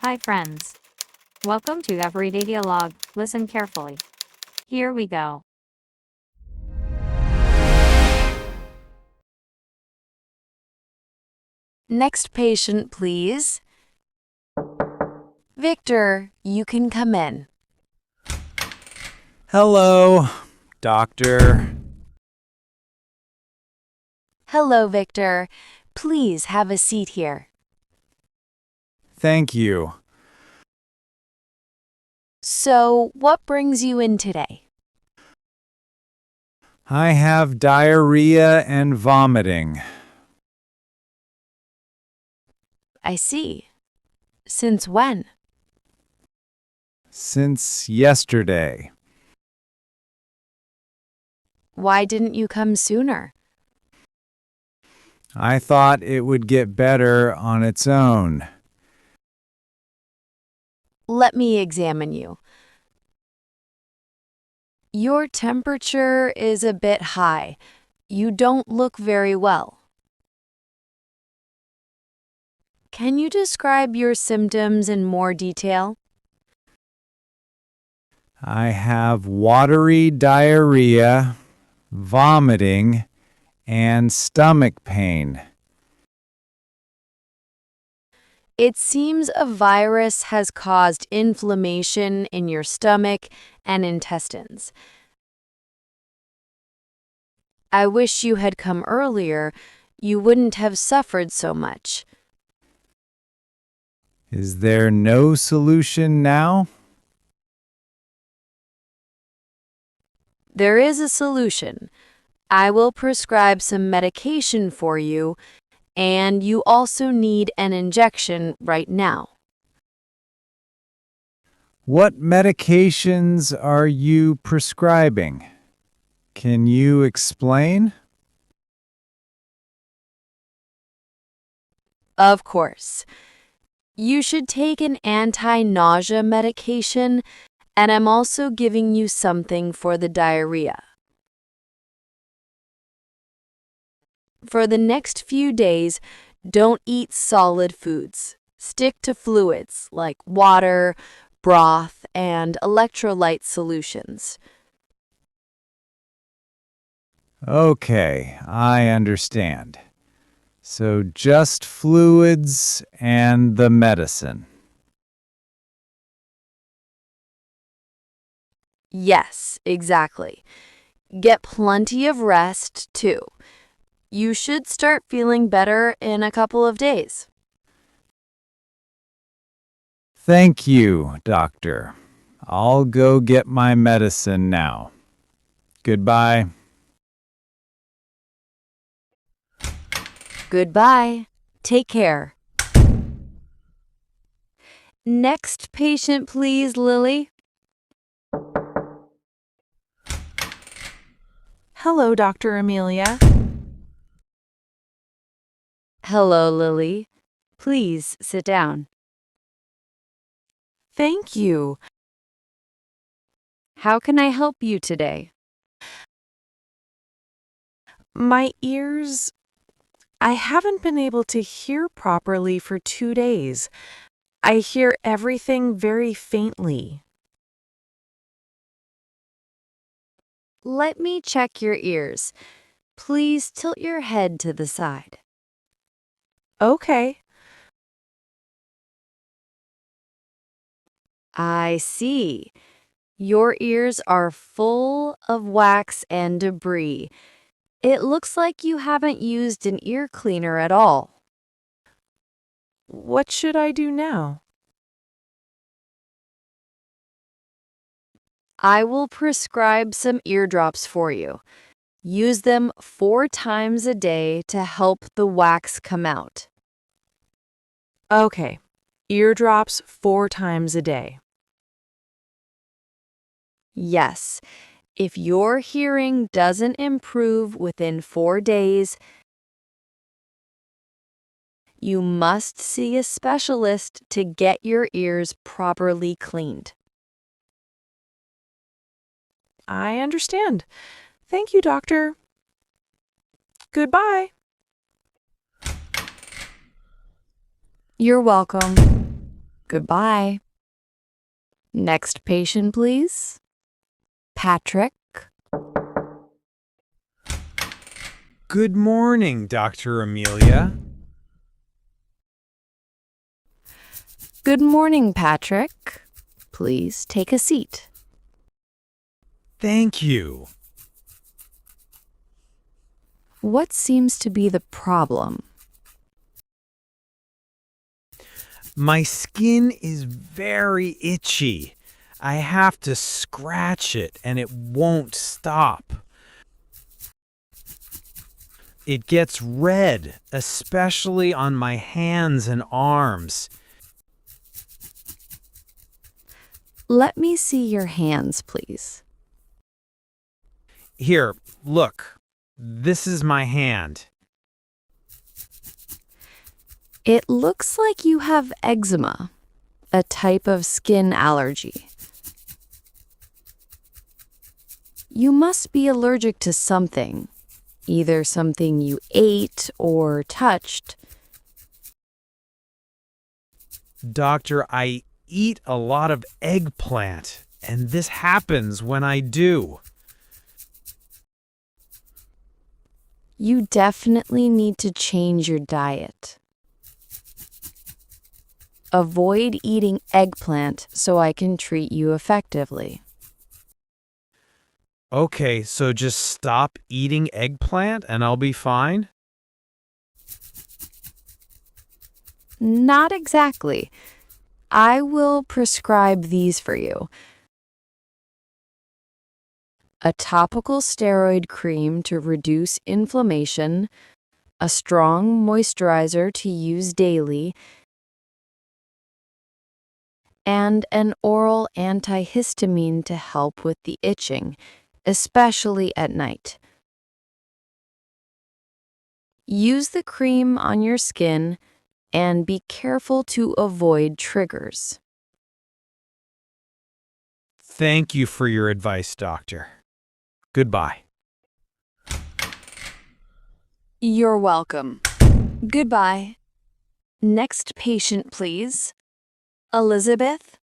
Hi, friends. Welcome to Everyday Dialogue. Listen carefully. Here we go. Next patient, please. Victor, you can come in. Hello, doctor. Hello, Victor. Please have a seat here. Thank you. So, what brings you in today? I have diarrhea and vomiting. I see. Since when? Since yesterday. Why didn't you come sooner? I thought it would get better on its own. Let me examine you. Your temperature is a bit high. You don't look very well. Can you describe your symptoms in more detail? I have watery diarrhea, vomiting, and stomach pain. It seems a virus has caused inflammation in your stomach and intestines. I wish you had come earlier. You wouldn't have suffered so much. Is there no solution now? There is a solution. I will prescribe some medication for you, and you also need an injection right now. What medications are you prescribing? Can you explain? Of course. You should take an anti-nausea medication, and I'm also giving you something for the diarrhea. For the next few days, don't eat solid foods. Stick to fluids like water, broth, and electrolyte solutions. Okay, I understand. So just fluids and the medicine. Yes, exactly. Get plenty of rest, too. You should start feeling better in a couple of days. Thank you, doctor. I'll go get my medicine now. Goodbye. Goodbye. Take care. Next patient, please, Lily. Hello, Dr. Amelia. Hello, Lily. Please sit down. Thank you. How can I help you today? My ears... I haven't been able to hear properly for 2 days. I hear everything very faintly. Let me check your ears. Please tilt your head to the side. Okay. I see. Your ears are full of wax and debris. It looks like you haven't used an ear cleaner at all. What should I do now? I will prescribe some eardrops for you. Use them 4 times a day to help the wax come out. Okay. Eardrops 4 times a day. Yes, if your hearing doesn't improve within 4 days, you must see a specialist to get your ears properly cleaned. I understand. Thank you, doctor. Goodbye. You're welcome. Goodbye. Next patient, please. Patrick. Good morning, Dr. Amelia. Good morning, Patrick. Please take a seat. Thank you. What seems to be the problem? My skin is very itchy. I have to scratch it and it won't stop. It gets red, especially on my hands and arms. Let me see your hands, please. Here, look. This is my hand. It looks like you have eczema, a type of skin allergy. You must be allergic to something, either something you ate or touched. Doctor, I eat a lot of eggplant, and this happens when I do. You definitely need to change your diet. Avoid eating eggplant so I can treat you effectively. Okay, so just stop eating eggplant and I'll be fine? Not exactly. I will prescribe these for you. A topical steroid cream to reduce inflammation, a strong moisturizer to use daily, and an oral antihistamine to help with the itching, especially at night. Use the cream on your skin and be careful to avoid triggers. Thank you for your advice, doctor. Goodbye. You're welcome. Goodbye. Next patient, please. Elizabeth.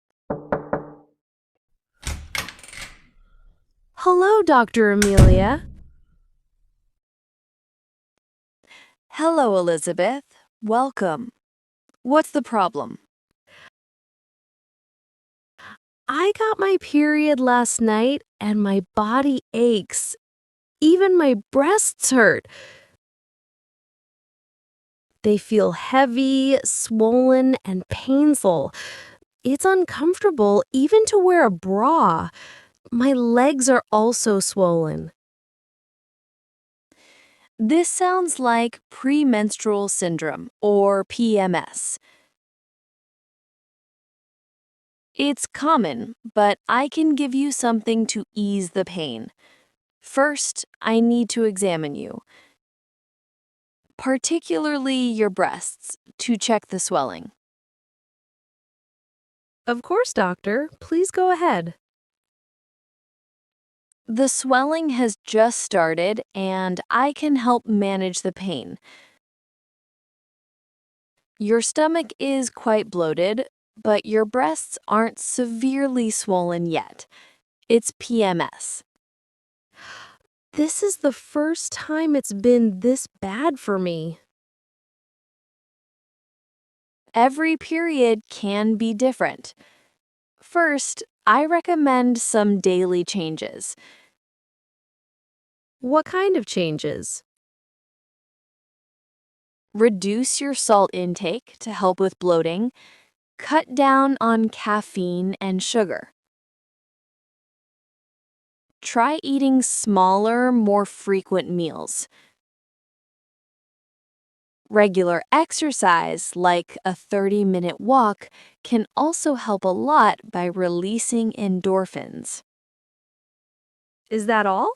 Hello, Dr. Amelia. Hello, Elizabeth. Welcome. What's the problem? I got my period last night and my body aches. Even my breasts hurt. They feel heavy, swollen, and painful. It's uncomfortable even to wear a bra. My legs are also swollen. This sounds like premenstrual syndrome, or PMS. It's common, but I can give you something to ease the pain. First, I need to examine you, particularly your breasts, to check the swelling. Of course, doctor. Please go ahead. The swelling has just started, and I can help manage the pain. Your stomach is quite bloated, but your breasts aren't severely swollen yet. It's PMS. This is the first time it's been this bad for me. Every period can be different. First, I recommend some daily changes. What kind of changes? Reduce your salt intake to help with bloating. Cut down on caffeine and sugar. Try eating smaller, more frequent meals. Regular exercise, like a 30-minute walk, can also help a lot by releasing endorphins. Is that all?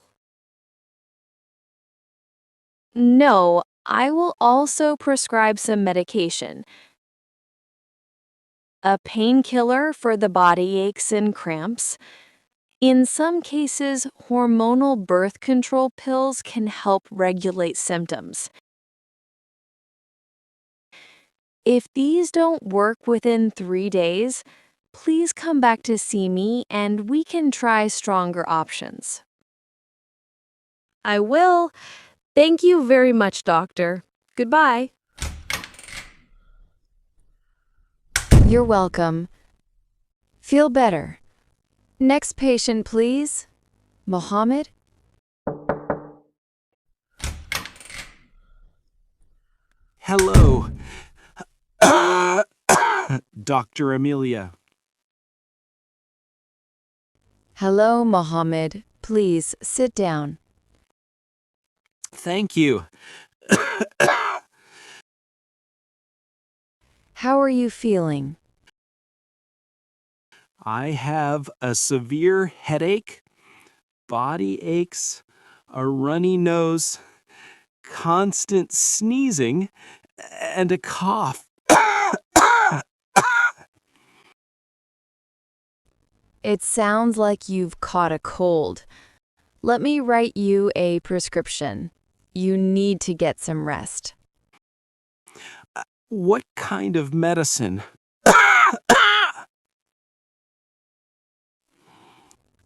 No, I will also prescribe some medication. A painkiller for the body aches and cramps. In some cases, hormonal birth control pills can help regulate symptoms. If these don't work within 3 days, please come back to see me and we can try stronger options. I will. Thank you very much, doctor. Goodbye. You're welcome. Feel better. Next patient, please. Mohammed? Hello, Dr. Amelia. Hello, Mohammed. Please sit down. Thank you. How are you feeling? I have a severe headache, body aches, a runny nose, constant sneezing, and a cough. It sounds like you've caught a cold. Let me write you a prescription. You need to get some rest. What kind of medicine?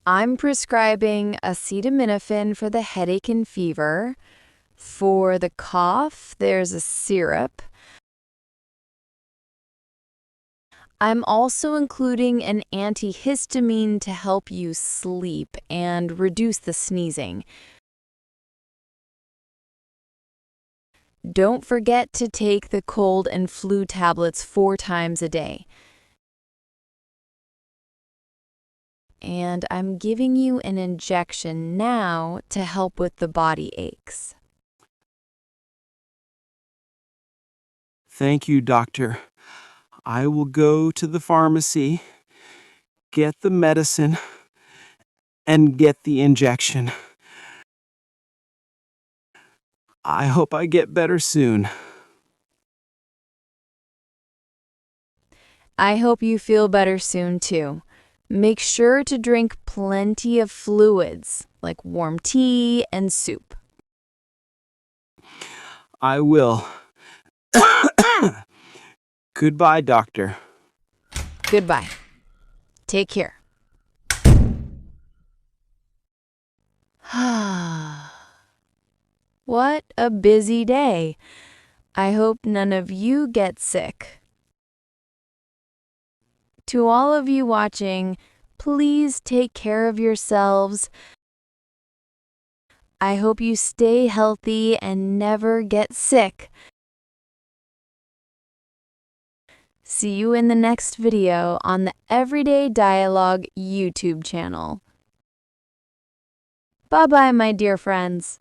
I'm prescribing acetaminophen for the headache and fever. For the cough, there's a syrup. I'm also including an antihistamine to help you sleep and reduce the sneezing. Don't forget to take the cold and flu tablets 4 times a day. And I'm giving you an injection now to help with the body aches. Thank you, doctor. I will go to the pharmacy, get the medicine, and get the injection. I hope I get better soon. I hope you feel better soon too. Make sure to drink plenty of fluids, like warm tea and soup. I will. Goodbye, doctor. Goodbye. Take care. What a busy day. I hope none of you get sick. To all of you watching, please take care of yourselves. I hope you stay healthy and never get sick. See you in the next video on the Everyday Dialogue YouTube channel. Bye-bye, my dear friends.